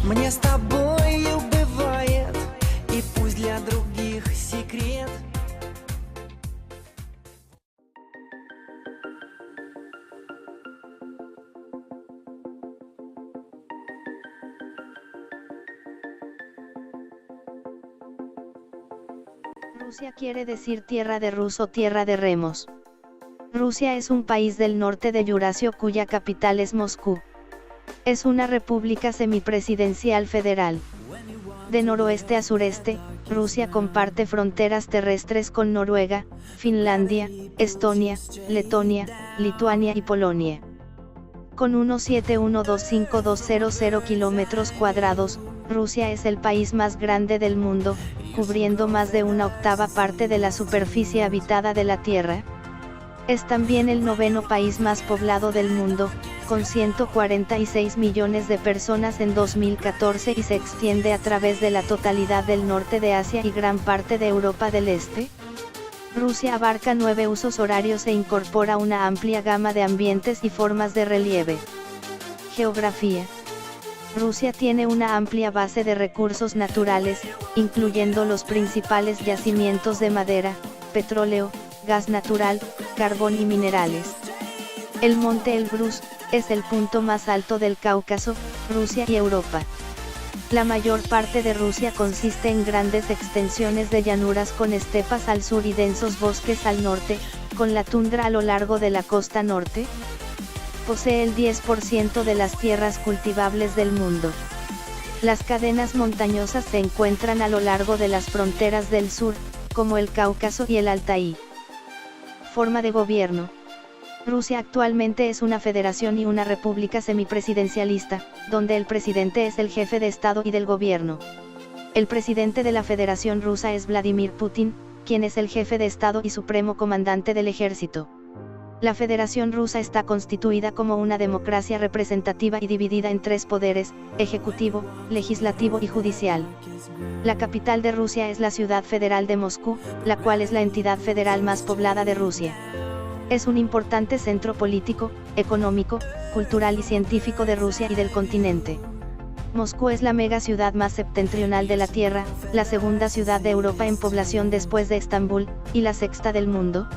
Мне с тобою бывает, и пусть для других секрет. Rusia quiere decir tierra de Rus o tierra de remos. Rusia es un país del norte de Eurasia cuya capital es Moscú. Es una república semipresidencial federal. De noroeste a sureste, Rusia comparte fronteras terrestres con Noruega, Finlandia, Estonia, Letonia, Lituania y Polonia. Con 1712520 kilómetros cuadrados, Rusia es el país más grande del mundo, cubriendo más de una octava parte de la superficie habitada de la Tierra. Es también el noveno país más poblado del mundo, con 146 millones de personas en 2014 y se extiende a través de la totalidad del norte de Asia y gran parte de Europa del Este. Rusia abarca 9 usos horarios e incorpora una amplia gama de ambientes y formas de relieve. Geografía. Rusia tiene una amplia base de recursos naturales, incluyendo los principales yacimientos de madera, petróleo, gas natural, carbón y minerales. El monte Elbrus es el punto más alto del Cáucaso, Rusia y Europa. La mayor parte de Rusia consiste en grandes extensiones de llanuras con estepas al sur y densos bosques al norte, con la tundra a lo largo de la costa norte. Posee el 10% de las tierras cultivables del mundo. Las cadenas montañosas se encuentran a lo largo de las fronteras del sur, como el Cáucaso y el Altai. Forma de gobierno. Rusia actualmente es una federación y una república semipresidencialista, donde el presidente es el jefe de Estado y del gobierno. El presidente de la Federación Rusa es Vladimir Putin, quien es el jefe de Estado y supremo comandante del ejército. La Federación Rusa está constituida como una democracia representativa y dividida en 3 poderes: ejecutivo, legislativo y judicial. La capital de Rusia es la ciudad federal de Moscú, la cual es la entidad federal más poblada de Rusia. Es un importante centro político, económico, cultural y científico de Rusia y del continente. Moscú es la mega ciudad más septentrional de la Tierra, la segunda ciudad de Europa en población después de Estambul, y la sexta del mundo.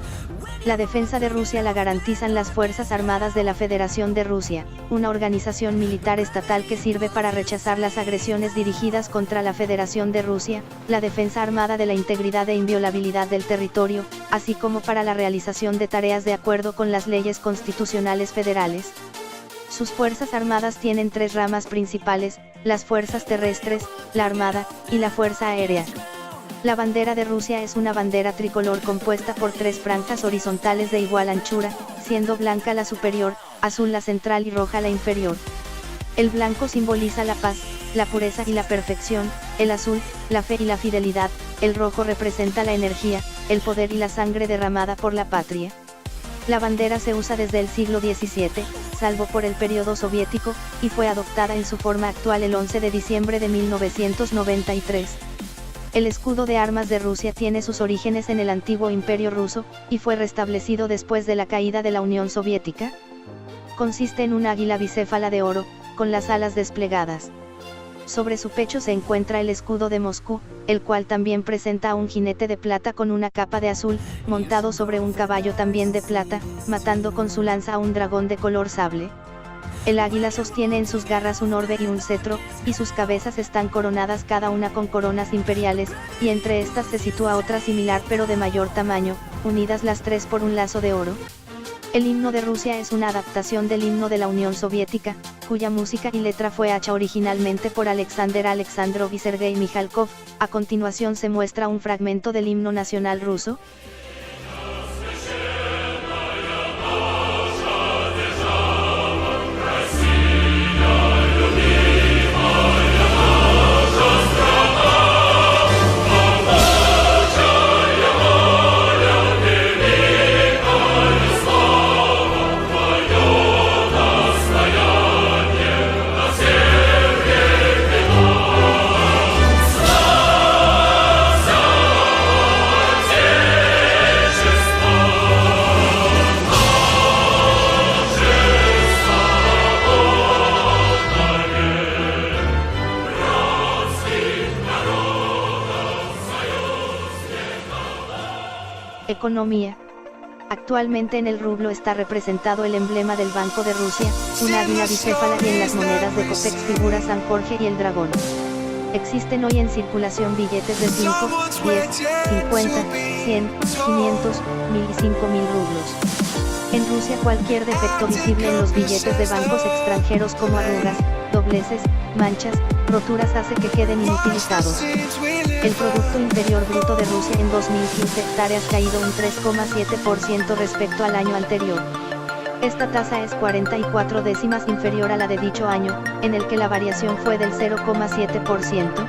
La defensa de Rusia la garantizan las Fuerzas Armadas de la Federación de Rusia, una organización militar estatal que sirve para rechazar las agresiones dirigidas contra la Federación de Rusia, la defensa armada de la integridad e inviolabilidad del territorio, así como para la realización de tareas de acuerdo con las leyes constitucionales federales. Sus Fuerzas Armadas tienen 3 ramas principales: las fuerzas terrestres, la armada, y la fuerza aérea. La bandera de Rusia es una bandera tricolor compuesta por 3 franjas horizontales de igual anchura, siendo blanca la superior, azul la central y roja la inferior. El blanco simboliza la paz, la pureza y la perfección, el azul, la fe y la fidelidad, el rojo representa la energía, el poder y la sangre derramada por la patria. La bandera se usa desde el siglo XVII, salvo por el periodo soviético, y fue adoptada en su forma actual el 11 de diciembre de 1993. El escudo de armas de Rusia tiene sus orígenes en el antiguo Imperio ruso, y fue restablecido después de la caída de la Unión Soviética. Consiste en un águila bicéfala de oro, con las alas desplegadas. Sobre su pecho se encuentra el escudo de Moscú, el cual también presenta a un jinete de plata con una capa de azul, montado sobre un caballo también de plata, matando con su lanza a un dragón de color sable. El águila sostiene en sus garras un orbe y un cetro, y sus cabezas están coronadas cada una con coronas imperiales, y entre estas se sitúa otra similar pero de mayor tamaño, unidas las 3 por un lazo de oro. El himno de Rusia es una adaptación del himno de la Unión Soviética, cuya música y letra fue hecha originalmente por Alexander Alexandrov y Sergei Mikhalkov. A continuación se muestra un fragmento del himno nacional ruso. Economía. Actualmente en el rublo está representado el emblema del Banco de Rusia, un águila bicéfala, y en las monedas de Copex figura San Jorge y el dragón. Existen hoy en circulación billetes de 5, 10, 50, 100, 500, 1000 y 5000 rublos. En Rusia cualquier defecto visible en los billetes de bancos extranjeros como arrugas, dobleces, manchas, roturas hace que queden inutilizados. El Producto Interior Bruto de Rusia en 2015 ha caído un 3,7% respecto al año anterior. Esta tasa es 44 décimas inferior a la de dicho año, en el que la variación fue del 0,7%.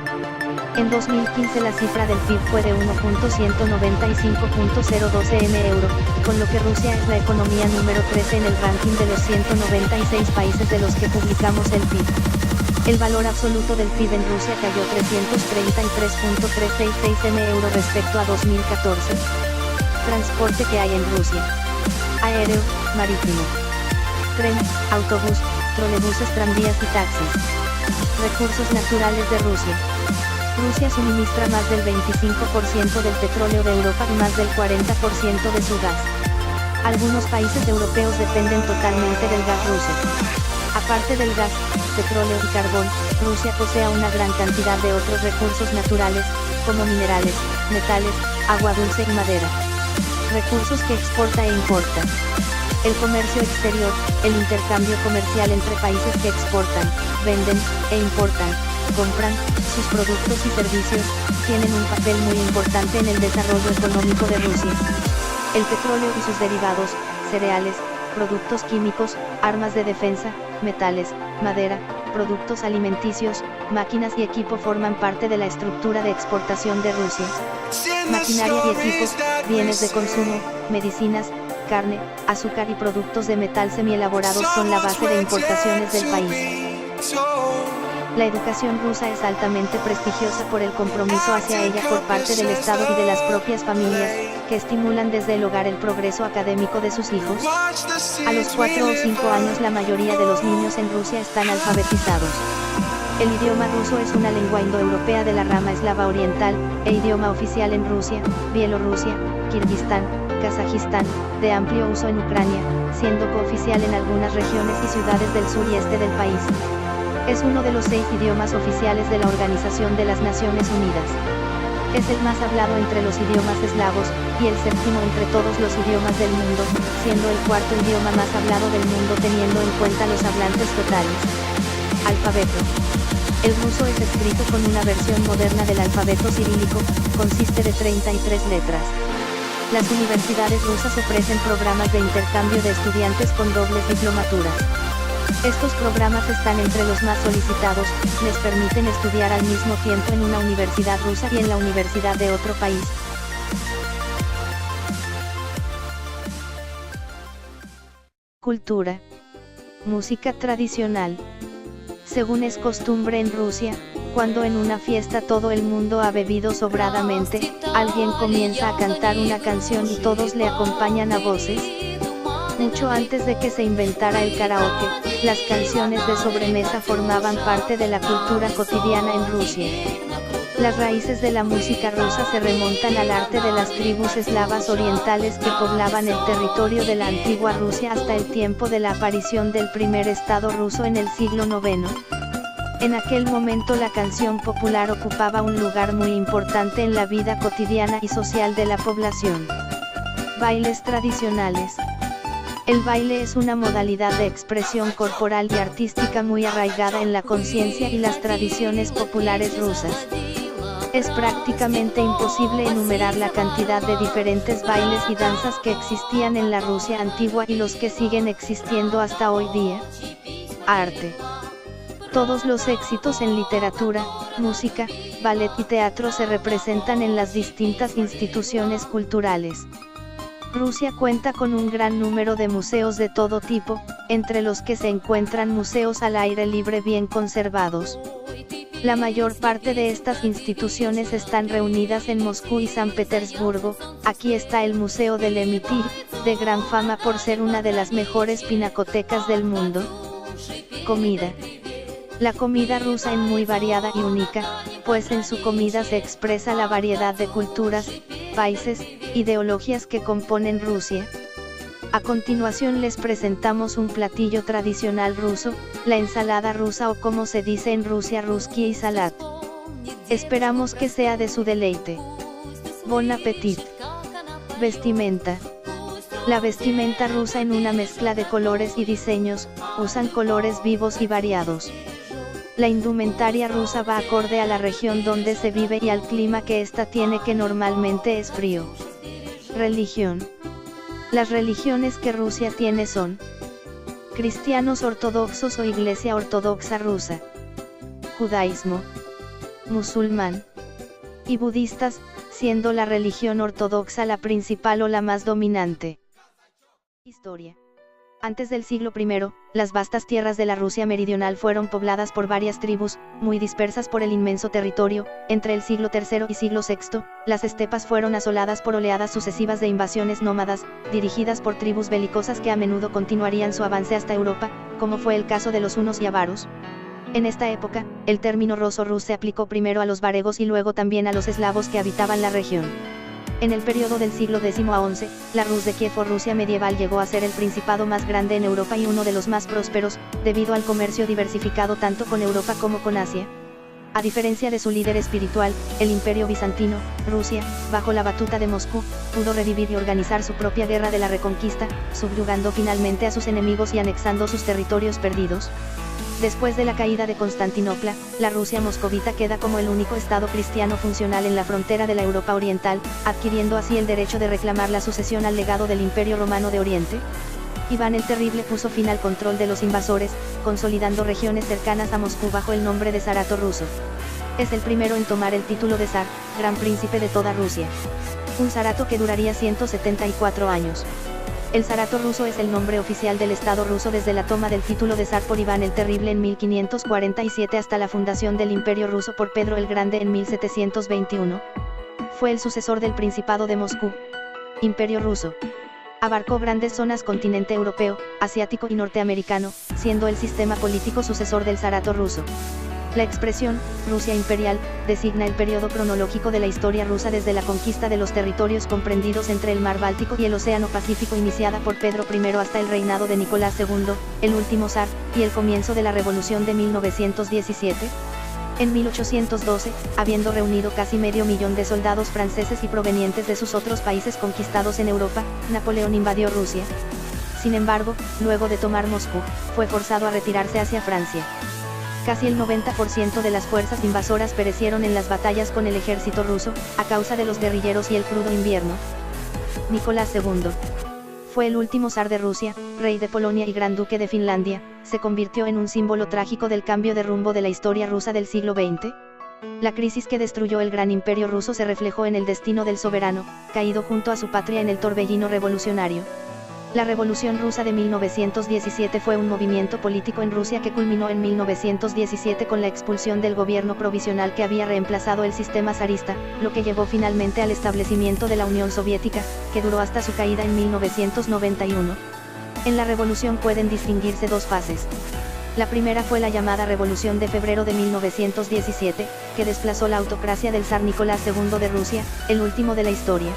En 2015 la cifra del PIB fue de 1.195.012 euro, con lo que Rusia es la economía número 13 en el ranking de los 196 países de los que publicamos el PIB. El valor absoluto del PIB en Rusia cayó 333.366 euro respecto a 2014. Transporte que hay en Rusia: aéreo, marítimo, tren, autobús, trolebuses, tranvías y taxis. Recursos naturales de Rusia. Rusia suministra más del 25% del petróleo de Europa y más del 40% de su gas. Algunos países europeos dependen totalmente del gas ruso. Aparte del gas, petróleo y carbón, Rusia posee una gran cantidad de otros recursos naturales, como minerales, metales, agua dulce y madera. Recursos que exporta e importa. El comercio exterior, el intercambio comercial entre países que exportan, venden, e importan, compran, sus productos y servicios, tienen un papel muy importante en el desarrollo económico de Rusia. El petróleo y sus derivados, cereales, productos químicos, armas de defensa, metales, madera, productos alimenticios, máquinas y equipo forman parte de la estructura de exportación de Rusia. Maquinaria y equipos, bienes de consumo, medicinas, carne, azúcar y productos de metal semielaborados son la base de importaciones del país. La educación rusa es altamente prestigiosa por el compromiso hacia ella por parte del Estado y de las propias familias, que estimulan desde el hogar el progreso académico de sus hijos. A los 4 o 5 años la mayoría de los niños en Rusia están alfabetizados. El idioma ruso es una lengua indoeuropea de la rama eslava oriental, e idioma oficial en Rusia, Bielorrusia, Kirguistán, Kazajistán, de amplio uso en Ucrania, siendo cooficial en algunas regiones y ciudades del sur y este del país. Es uno de los 6 idiomas oficiales de la Organización de las Naciones Unidas. Es el más hablado entre los idiomas eslavos, y el 7º entre todos los idiomas del mundo, siendo el 4º idioma más hablado del mundo teniendo en cuenta los hablantes totales. Alfabeto. El ruso es escrito con una versión moderna del alfabeto cirílico, consiste de 33 letras. Las universidades rusas ofrecen programas de intercambio de estudiantes con dobles diplomaturas. Estos programas están entre los más solicitados, les permiten estudiar al mismo tiempo en una universidad rusa y en la universidad de otro país. Cultura. Música tradicional. Según es costumbre en Rusia, cuando en una fiesta todo el mundo ha bebido sobradamente, alguien comienza a cantar una canción y todos le acompañan a voces. Mucho antes de que se inventara el karaoke, las canciones de sobremesa formaban parte de la cultura cotidiana en Rusia. Las raíces de la música rusa se remontan al arte de las tribus eslavas orientales que poblaban el territorio de la antigua Rusia hasta el tiempo de la aparición del primer estado ruso en el siglo IX. En aquel momento la canción popular ocupaba un lugar muy importante en la vida cotidiana y social de la población. Bailes tradicionales. El baile es una modalidad de expresión corporal y artística muy arraigada en la conciencia y las tradiciones populares rusas. Es prácticamente imposible enumerar la cantidad de diferentes bailes y danzas que existían en la Rusia antigua y los que siguen existiendo hasta hoy día. Arte. Todos los éxitos en literatura, música, ballet y teatro se representan en las distintas instituciones culturales. Rusia cuenta con un gran número de museos de todo tipo, entre los que se encuentran museos al aire libre bien conservados. La mayor parte de estas instituciones están reunidas en Moscú y San Petersburgo. Aquí está el Museo del Emitir, de gran fama por ser una de las mejores pinacotecas del mundo. Comida. La comida rusa es muy variada y única, pues en su comida se expresa la variedad de culturas, países, Ideologías que componen Rusia. A continuación les presentamos un platillo tradicional ruso, la ensalada rusa o como se dice en Rusia ruski salat. Esperamos que sea de su deleite. Bon appetit. Vestimenta. La vestimenta rusa en una mezcla de colores y diseños, usan colores vivos y variados. La indumentaria rusa va acorde a la región donde se vive y al clima que ésta tiene, que normalmente es frío. Religión. Las religiones que Rusia tiene son cristianos ortodoxos o Iglesia Ortodoxa Rusa, judaísmo, musulmán y budistas, siendo la religión ortodoxa la principal o la más dominante. Historia. Antes del siglo I, las vastas tierras de la Rusia meridional fueron pobladas por varias tribus, muy dispersas por el inmenso territorio. Entre el siglo III y siglo VI, las estepas fueron asoladas por oleadas sucesivas de invasiones nómadas, dirigidas por tribus belicosas que a menudo continuarían su avance hasta Europa, como fue el caso de los hunos y avaros. En esta época, el término Roso-Rus se aplicó primero a los varegos y luego también a los eslavos que habitaban la región. En el periodo del siglo X a XI, la Rus de Kiev o Rusia medieval llegó a ser el principado más grande en Europa y uno de los más prósperos, debido al comercio diversificado tanto con Europa como con Asia. A diferencia de su líder espiritual, el Imperio Bizantino, Rusia, bajo la batuta de Moscú, pudo revivir y organizar su propia guerra de la reconquista, subyugando finalmente a sus enemigos y anexando sus territorios perdidos. Después de la caída de Constantinopla, la Rusia moscovita queda como el único estado cristiano funcional en la frontera de la Europa oriental, adquiriendo así el derecho de reclamar la sucesión al legado del Imperio Romano de Oriente. Iván el Terrible puso fin al control de los invasores, consolidando regiones cercanas a Moscú bajo el nombre de Zarato ruso. Es el primero en tomar el título de zar, gran príncipe de toda Rusia. Un zarato que duraría 174 años. El zarato ruso es el nombre oficial del Estado ruso desde la toma del título de zar por Iván el Terrible en 1547 hasta la fundación del Imperio ruso por Pedro el Grande en 1721. Fue el sucesor del Principado de Moscú. Imperio ruso. Abarcó grandes zonas continente europeo, asiático y norteamericano, siendo el sistema político sucesor del zarato ruso. La expresión, Rusia imperial, designa el periodo cronológico de la historia rusa desde la conquista de los territorios comprendidos entre el Mar Báltico y el Océano Pacífico iniciada por Pedro I hasta el reinado de Nicolás II, el último zar, y el comienzo de la Revolución de 1917. En 1812, habiendo reunido casi medio millón de soldados franceses y provenientes de sus otros países conquistados en Europa, Napoleón invadió Rusia. Sin embargo, luego de tomar Moscú, fue forzado a retirarse hacia Francia. Casi el 90% de las fuerzas invasoras perecieron en las batallas con el ejército ruso, a causa de los guerrilleros y el crudo invierno. Nicolás II. Fue el último zar de Rusia, rey de Polonia y gran duque de Finlandia, se convirtió en un símbolo trágico del cambio de rumbo de la historia rusa del siglo XX. La crisis que destruyó el gran imperio ruso se reflejó en el destino del soberano, caído junto a su patria en el torbellino revolucionario. La Revolución Rusa de 1917 fue un movimiento político en Rusia que culminó en 1917 con la expulsión del gobierno provisional que había reemplazado el sistema zarista, lo que llevó finalmente al establecimiento de la Unión Soviética, que duró hasta su caída en 1991. En la revolución pueden distinguirse dos fases. La primera fue la llamada Revolución de Febrero de 1917, que desplazó la autocracia del zar Nicolás II de Rusia, el último de la historia.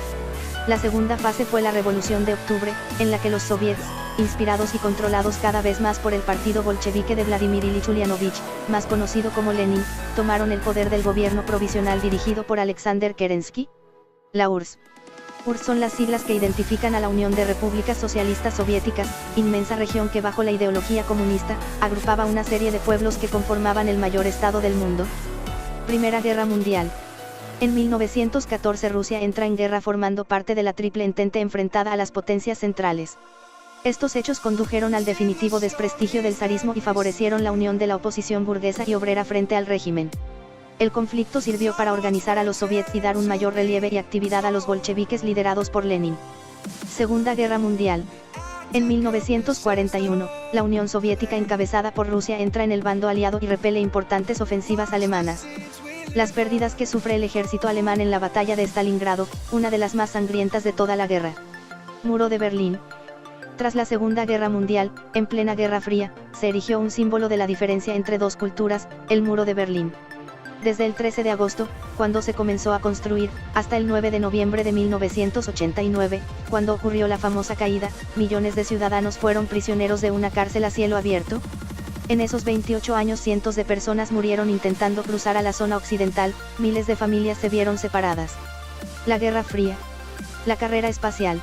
La segunda fase fue la Revolución de Octubre, en la que los soviets, inspirados y controlados cada vez más por el partido bolchevique de Vladimir Ilich Ulyanovich, más conocido como Lenin, tomaron el poder del gobierno provisional dirigido por Alexander Kerensky. La URSS. URSS son las siglas que identifican a la Unión de Repúblicas Socialistas Soviéticas, inmensa región que bajo la ideología comunista, agrupaba una serie de pueblos que conformaban el mayor estado del mundo. Primera Guerra Mundial. En 1914 Rusia entra en guerra formando parte de la Triple Entente enfrentada a las potencias centrales. Estos hechos condujeron al definitivo desprestigio del zarismo y favorecieron la unión de la oposición burguesa y obrera frente al régimen. El conflicto sirvió para organizar a los soviets y dar un mayor relieve y actividad a los bolcheviques liderados por Lenin. Segunda Guerra Mundial. En 1941, la Unión Soviética encabezada por Rusia entra en el bando aliado y repele importantes ofensivas alemanas. Las pérdidas que sufre el ejército alemán en la batalla de Stalingrado, una de las más sangrientas de toda la guerra. Muro de Berlín. Tras la Segunda Guerra Mundial, en plena Guerra Fría, se erigió un símbolo de la diferencia entre dos culturas, el Muro de Berlín. Desde el 13 de agosto, cuando se comenzó a construir, hasta el 9 de noviembre de 1989, cuando ocurrió la famosa caída, millones de ciudadanos fueron prisioneros de una cárcel a cielo abierto. En esos 28 años cientos de personas murieron intentando cruzar a la zona occidental, miles de familias se vieron separadas. La Guerra Fría. La carrera espacial.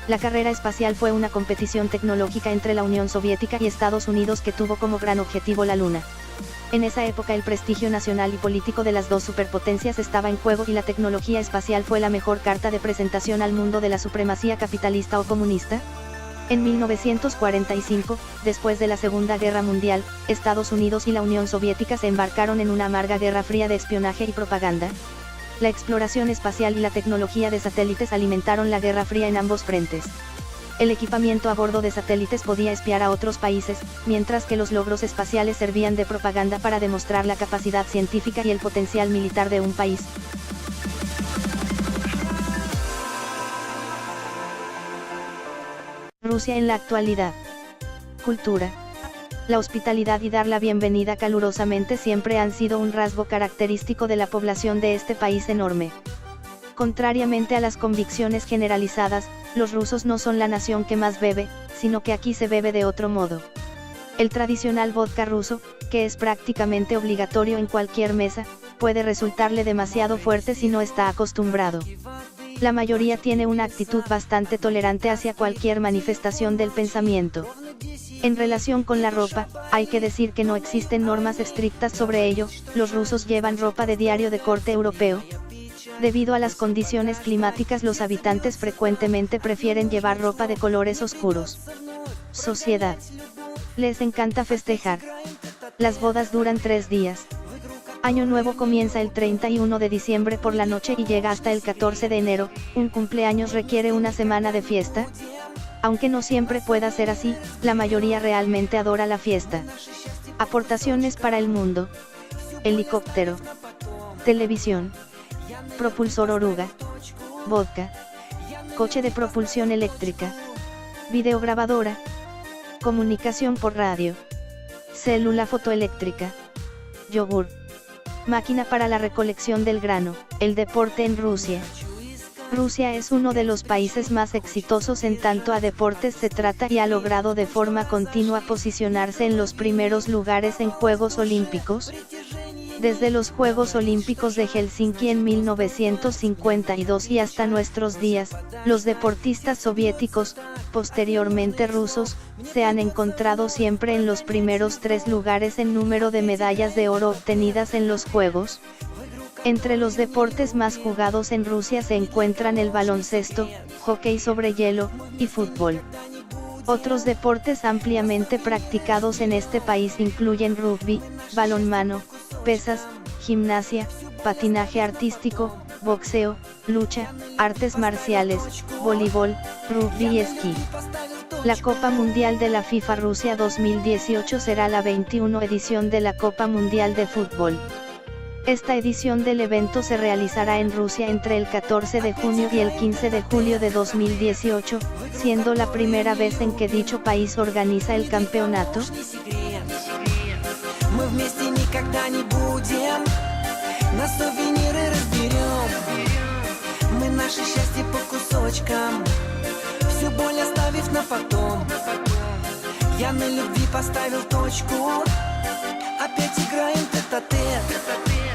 La carrera espacial fue una competición tecnológica entre la Unión Soviética y Estados Unidos que tuvo como gran objetivo la Luna. En esa época el prestigio nacional y político de las dos superpotencias estaba en juego y la tecnología espacial fue la mejor carta de presentación al mundo de la supremacía capitalista o comunista. En 1945, después de la Segunda Guerra Mundial, Estados Unidos y la Unión Soviética se embarcaron en una amarga guerra fría de espionaje y propaganda. La exploración espacial y la tecnología de satélites alimentaron la Guerra Fría en ambos frentes. El equipamiento a bordo de satélites podía espiar a otros países, mientras que los logros espaciales servían de propaganda para demostrar la capacidad científica y el potencial militar de un país. Rusia en la actualidad. Cultura. La hospitalidad y dar la bienvenida calurosamente siempre han sido un rasgo característico de la población de este país enorme. Contrariamente a las convicciones generalizadas, los rusos no son la nación que más bebe, sino que aquí se bebe de otro modo. El tradicional vodka ruso, que es prácticamente obligatorio en cualquier mesa, puede resultarle demasiado fuerte si no está acostumbrado. La mayoría tiene una actitud bastante tolerante hacia cualquier manifestación del pensamiento. En relación con la ropa, hay que decir que no existen normas estrictas sobre ello, los rusos llevan ropa de diario de corte europeo. Debido a las condiciones climáticas los habitantes frecuentemente prefieren llevar ropa de colores oscuros. Sociedad. Les encanta festejar. Las bodas duran 3 días. Año Nuevo comienza el 31 de diciembre por la noche y llega hasta el 14 de enero, un cumpleaños requiere una semana de fiesta. Aunque no siempre pueda ser así, la mayoría realmente adora la fiesta. Aportaciones para el mundo. Helicóptero. Televisión. Propulsor oruga. Vodka. Coche de propulsión eléctrica. Videograbadora. Comunicación por radio. Célula fotoeléctrica. Yogur. Máquina para la recolección del grano. El deporte en Rusia. Rusia es uno de los países más exitosos en tanto a deportes se trata y ha logrado de forma continua posicionarse en los primeros lugares en Juegos Olímpicos. Desde los Juegos Olímpicos de Helsinki en 1952 y hasta nuestros días, los deportistas soviéticos, posteriormente rusos, se han encontrado siempre en los primeros 3 lugares en número de medallas de oro obtenidas en los Juegos. Entre los deportes más jugados en Rusia se encuentran el baloncesto, hockey sobre hielo, y fútbol. Otros deportes ampliamente practicados en este país incluyen rugby, balonmano, pesas, gimnasia, patinaje artístico, boxeo, lucha, artes marciales, voleibol, rugby y esquí. La Copa Mundial de la FIFA Rusia 2018 será la 21 edición de la Copa Mundial de Fútbol. Esta edición del evento se realizará en Rusia entre el 14 de junio y el 15 de julio de 2018, siendo la primera vez en que dicho país organiza el campeonato. Мы вместе никогда не будем, на сувениры разберем. Мы наше счастье по кусочкам, всю боль оставив на потом. Я на любви поставил точку, опять играем тет-а-тет.